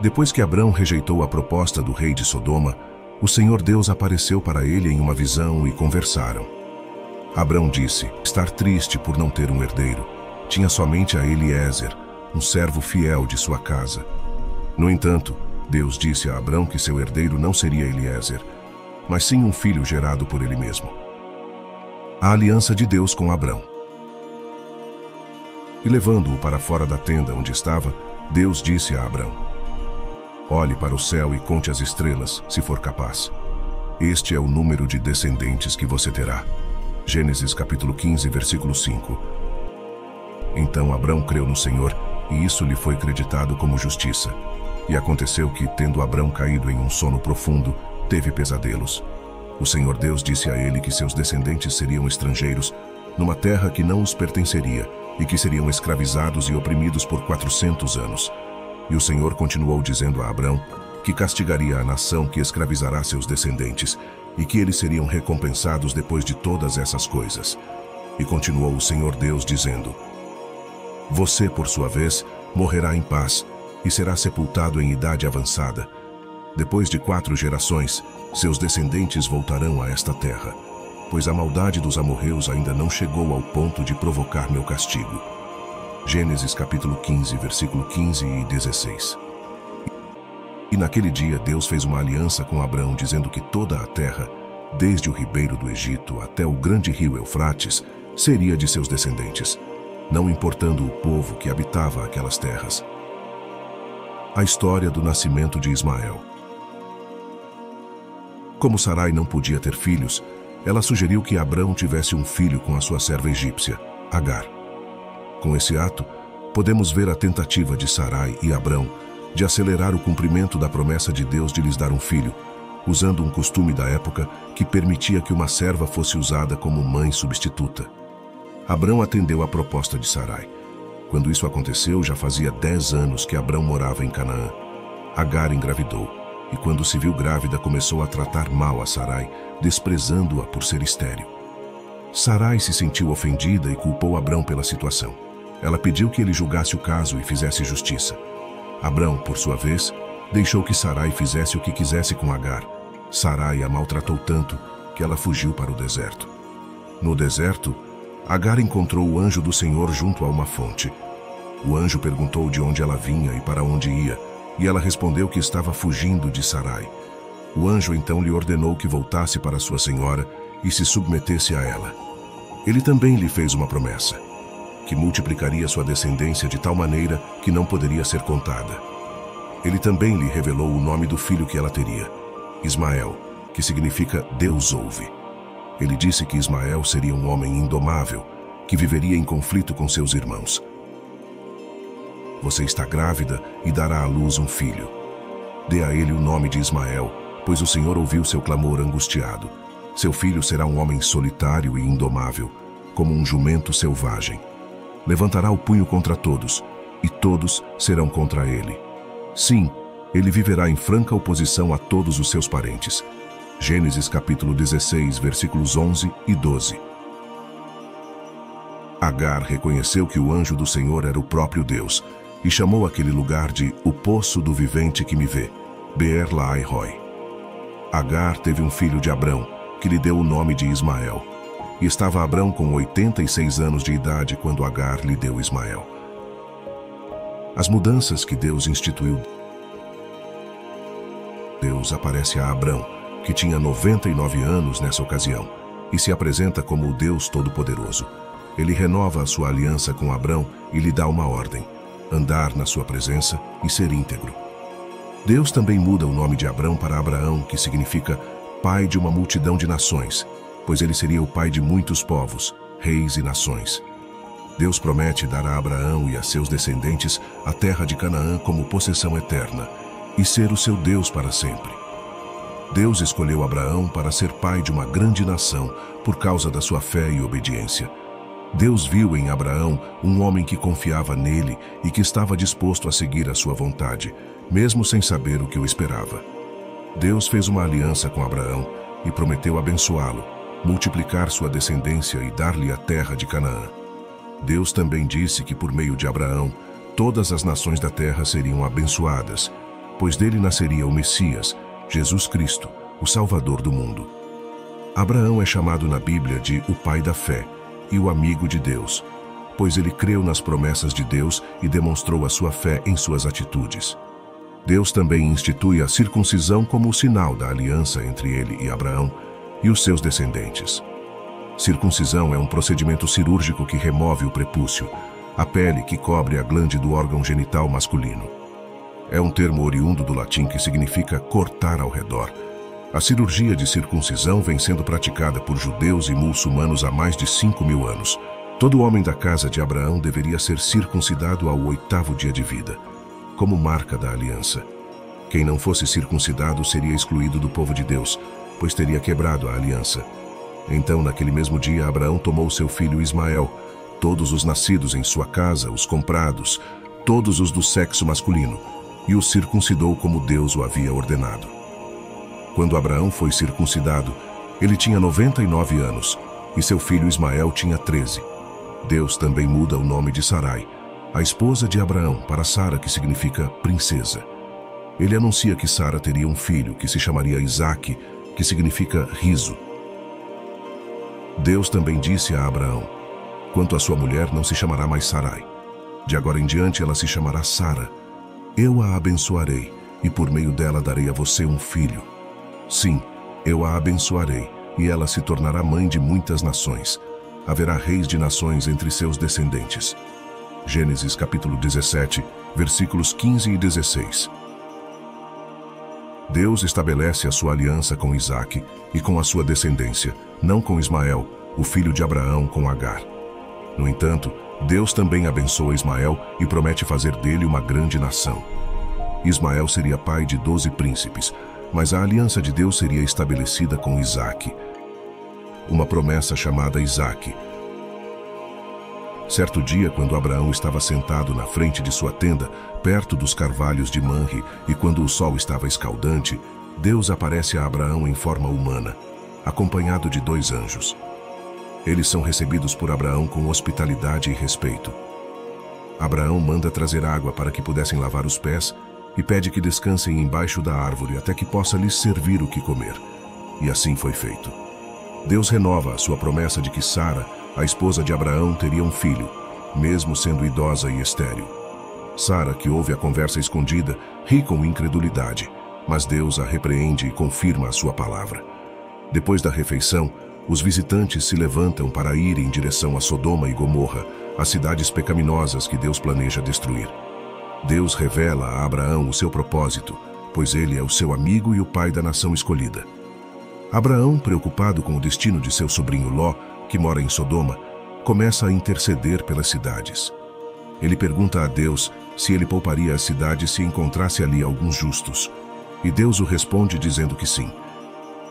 Depois que Abrão rejeitou a proposta do rei de Sodoma, o Senhor Deus apareceu para ele em uma visão e conversaram. Abrão disse estar triste por não ter um herdeiro. Tinha somente a Eliezer, um servo fiel de sua casa. No entanto, Deus disse a Abrão que seu herdeiro não seria Eliezer, mas sim um filho gerado por ele mesmo. A aliança de Deus com Abrão. E levando-o para fora da tenda onde estava, Deus disse a Abrão: olhe para o céu e conte as estrelas, se for capaz. Este é o número de descendentes que você terá. Gênesis capítulo 15, versículo 5. Então Abrão creu no Senhor, e isso lhe foi creditado como justiça. E aconteceu que, tendo Abrão caído em um sono profundo, teve pesadelos. O Senhor Deus disse a ele que seus descendentes seriam estrangeiros, numa terra que não os pertenceria, e que seriam escravizados e oprimidos por 400 anos. E o Senhor continuou dizendo a Abrão que castigaria a nação que escravizará seus descendentes, e que eles seriam recompensados depois de todas essas coisas. E continuou o Senhor Deus dizendo: você, por sua vez, morrerá em paz, e será sepultado em idade avançada. Depois de 4 gerações, seus descendentes voltarão a esta terra, pois a maldade dos amorreus ainda não chegou ao ponto de provocar meu castigo. Gênesis capítulo 15, versículo 15 e 16. E naquele dia Deus fez uma aliança com Abrão, dizendo que toda a terra, desde o ribeiro do Egito até o grande rio Eufrates, seria de seus descendentes, não importando o povo que habitava aquelas terras. A história do nascimento de Ismael. Como Sarai não podia ter filhos, ela sugeriu que Abrão tivesse um filho com a sua serva egípcia, Agar. Com esse ato, podemos ver a tentativa de Sarai e Abrão de acelerar o cumprimento da promessa de Deus de lhes dar um filho, usando um costume da época que permitia que uma serva fosse usada como mãe substituta. Abrão atendeu à proposta de Sarai. Quando isso aconteceu, já fazia 10 anos que Abrão morava em Canaã. Agar engravidou, e quando se viu grávida, começou a tratar mal a Sarai, desprezando-a por ser estéril. Sarai se sentiu ofendida e culpou Abrão pela situação. Ela pediu que ele julgasse o caso e fizesse justiça. Abrão, por sua vez, deixou que Sarai fizesse o que quisesse com Agar. Sarai a maltratou tanto que ela fugiu para o deserto. No deserto, Agar encontrou o anjo do Senhor junto a uma fonte. O anjo perguntou de onde ela vinha e para onde ia, e ela respondeu que estava fugindo de Sarai. O anjo então lhe ordenou que voltasse para sua senhora e se submetesse a ela. Ele também lhe fez uma promessa, que multiplicaria sua descendência de tal maneira que não poderia ser contada. Ele também lhe revelou o nome do filho que ela teria, Ismael, que significa Deus ouve. Ele disse que Ismael seria um homem indomável, que viveria em conflito com seus irmãos. Você está grávida e dará à luz um filho. Dê a ele o nome de Ismael, pois o Senhor ouviu seu clamor angustiado. Seu filho será um homem solitário e indomável, como um jumento selvagem. Levantará o punho contra todos, e todos serão contra ele. Sim, ele viverá em franca oposição a todos os seus parentes. Gênesis capítulo 16, versículos 11 e 12. Agar reconheceu que o anjo do Senhor era o próprio Deus, e chamou aquele lugar de o poço do vivente que me vê, Beer-Lahai-Roi. Agar teve um filho de Abrão, que lhe deu o nome de Ismael. E estava Abrão com 86 anos de idade quando Agar lhe deu Ismael. As mudanças que Deus instituiu. Deus aparece a Abrão, que tinha 99 anos nessa ocasião, e se apresenta como o Deus Todo-Poderoso. Ele renova a sua aliança com Abrão e lhe dá uma ordem: andar na sua presença e ser íntegro. Deus também muda o nome de Abrão para Abraão, que significa pai de uma multidão de nações, pois ele seria o pai de muitos povos, reis e nações. Deus promete dar a Abraão e a seus descendentes a terra de Canaã como possessão eterna, e ser o seu Deus para sempre. Deus escolheu Abraão para ser pai de uma grande nação por causa da sua fé e obediência. Deus viu em Abraão um homem que confiava nele e que estava disposto a seguir a sua vontade, mesmo sem saber o que o esperava. Deus fez uma aliança com Abraão e prometeu abençoá-lo, multiplicar sua descendência e dar-lhe a terra de Canaã. Deus também disse que por meio de Abraão, todas as nações da terra seriam abençoadas, pois dele nasceria o Messias, Jesus Cristo, o Salvador do mundo. Abraão é chamado na Bíblia de o pai da fé e o amigo de Deus, pois ele creu nas promessas de Deus e demonstrou a sua fé em suas atitudes. Deus também institui a circuncisão como o sinal da aliança entre ele e Abraão e os seus descendentes. Circuncisão é um procedimento cirúrgico que remove o prepúcio, a pele que cobre a glande do órgão genital masculino. É um termo oriundo do latim que significa cortar ao redor. A cirurgia de circuncisão vem sendo praticada por judeus e muçulmanos há mais de 5.000 anos. Todo homem da casa de Abraão deveria ser circuncidado ao 8º dia de vida, como marca da aliança. Quem não fosse circuncidado seria excluído do povo de Deus, pois teria quebrado a aliança. Então, naquele mesmo dia, Abraão tomou seu filho Ismael, todos os nascidos em sua casa, os comprados, todos os do sexo masculino, e os circuncidou como Deus o havia ordenado. Quando Abraão foi circuncidado, ele tinha 99 anos, e seu filho Ismael tinha 13. Deus também muda o nome de Sarai, a esposa de Abraão, para Sara, que significa princesa. Ele anuncia que Sara teria um filho, que se chamaria Isaque, que significa riso. Deus também disse a Abraão: quanto à sua mulher, não se chamará mais Sarai. De agora em diante ela se chamará Sara. Eu a abençoarei, e por meio dela darei a você um filho. Sim, eu a abençoarei, e ela se tornará mãe de muitas nações. Haverá reis de nações entre seus descendentes. Gênesis capítulo 17, versículos 15 e 16. Deus estabelece a sua aliança com Isaque e com a sua descendência, não com Ismael, o filho de Abraão com Agar. No entanto, Deus também abençoa Ismael e promete fazer dele uma grande nação. Ismael seria pai de 12 príncipes, mas a aliança de Deus seria estabelecida com Isaque, uma promessa chamada Isaque. Certo dia, quando Abraão estava sentado na frente de sua tenda, perto dos carvalhos de Manre, e quando o sol estava escaldante, Deus aparece a Abraão em forma humana, acompanhado de 2 anjos. Eles são recebidos por Abraão com hospitalidade e respeito. Abraão manda trazer água para que pudessem lavar os pés e pede que descansem embaixo da árvore até que possa lhes servir o que comer. E assim foi feito. Deus renova a sua promessa de que Sara, a esposa de Abraão, teria um filho, mesmo sendo idosa e estéril. Sara, que ouve a conversa escondida, ri com incredulidade, mas Deus a repreende e confirma a sua palavra. Depois da refeição, os visitantes se levantam para ir em direção a Sodoma e Gomorra, as cidades pecaminosas que Deus planeja destruir. Deus revela a Abraão o seu propósito, pois ele é o seu amigo e o pai da nação escolhida. Abraão, preocupado com o destino de seu sobrinho Ló, que mora em Sodoma, começa a interceder pelas cidades. Ele pergunta a Deus se ele pouparia as cidades se encontrasse ali alguns justos, e Deus o responde dizendo que sim.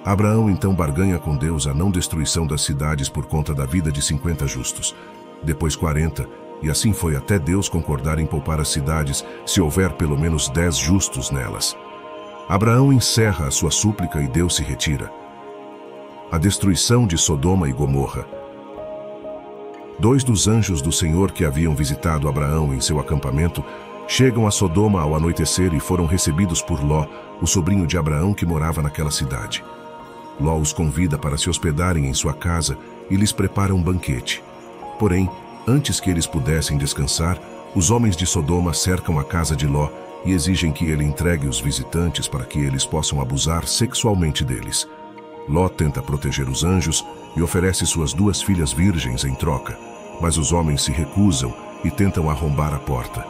Abraão então barganha com Deus a não destruição das cidades por conta da vida de 50 justos, depois 40, e assim foi até Deus concordar em poupar as cidades se houver pelo menos 10 justos nelas. Abraão encerra a sua súplica e Deus se retira. A destruição de Sodoma e Gomorra. 2 dos anjos do Senhor que haviam visitado Abraão em seu acampamento chegam a Sodoma ao anoitecer e foram recebidos por Ló, o sobrinho de Abraão que morava naquela cidade. Ló os convida para se hospedarem em sua casa e lhes prepara um banquete. Porém, antes que eles pudessem descansar, os homens de Sodoma cercam a casa de Ló e exigem que ele entregue os visitantes para que eles possam abusar sexualmente deles. Ló tenta proteger os anjos e oferece suas 2 filhas virgens em troca, mas os homens se recusam e tentam arrombar a porta.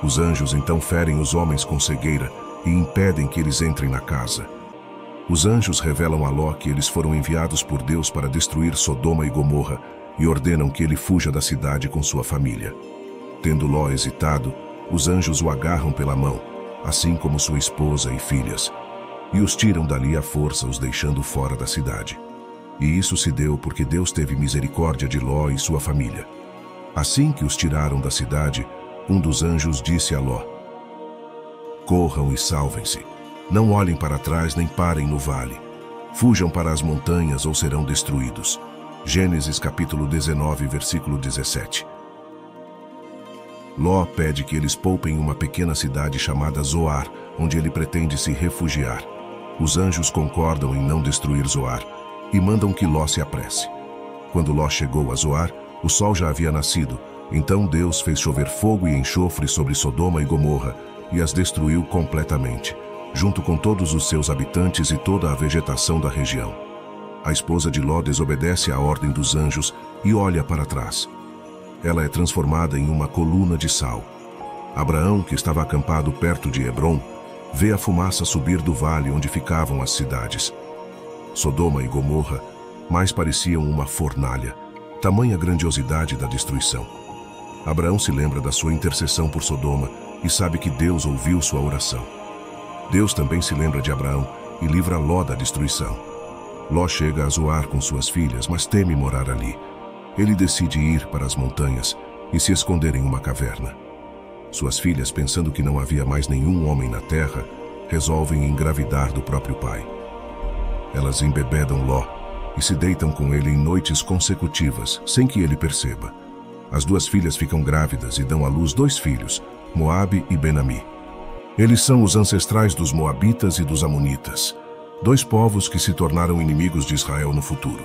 Os anjos então ferem os homens com cegueira e impedem que eles entrem na casa. Os anjos revelam a Ló que eles foram enviados por Deus para destruir Sodoma e Gomorra e ordenam que ele fuja da cidade com sua família. Tendo Ló hesitado, os anjos o agarram pela mão, assim como sua esposa e filhas, e os tiram dali à força, os deixando fora da cidade. E isso se deu porque Deus teve misericórdia de Ló e sua família. Assim que os tiraram da cidade, um dos anjos disse a Ló: corram e salvem-se. Não olhem para trás nem parem no vale. Fujam para as montanhas ou serão destruídos. Gênesis capítulo 19, versículo 17. Ló pede que eles poupem uma pequena cidade chamada Zoar, onde ele pretende se refugiar. Os anjos concordam em não destruir Zoar e mandam que Ló se apresse. Quando Ló chegou a Zoar, o sol já havia nascido. Então Deus fez chover fogo e enxofre sobre Sodoma e Gomorra e as destruiu completamente, junto com todos os seus habitantes e toda a vegetação da região. A esposa de Ló desobedece à ordem dos anjos e olha para trás. Ela é transformada em uma coluna de sal. Abraão, que estava acampado perto de Hebrom, vê a fumaça subir do vale onde ficavam as cidades. Sodoma e Gomorra mais pareciam uma fornalha, tamanha grandiosidade da destruição. Abraão se lembra da sua intercessão por Sodoma e sabe que Deus ouviu sua oração. Deus também se lembra de Abraão e livra Ló da destruição. Ló chega a Zoar com suas filhas, mas teme morar ali. Ele decide ir para as montanhas e se esconder em uma caverna. Suas filhas, pensando que não havia mais nenhum homem na terra, resolvem engravidar do próprio pai. Elas embebedam Ló e se deitam com ele em noites consecutivas, sem que ele perceba. As duas filhas ficam grávidas e dão à luz 2 filhos, Moabe e Ben-Ami. Eles são os ancestrais dos Moabitas e dos Amonitas, 2 povos que se tornaram inimigos de Israel no futuro.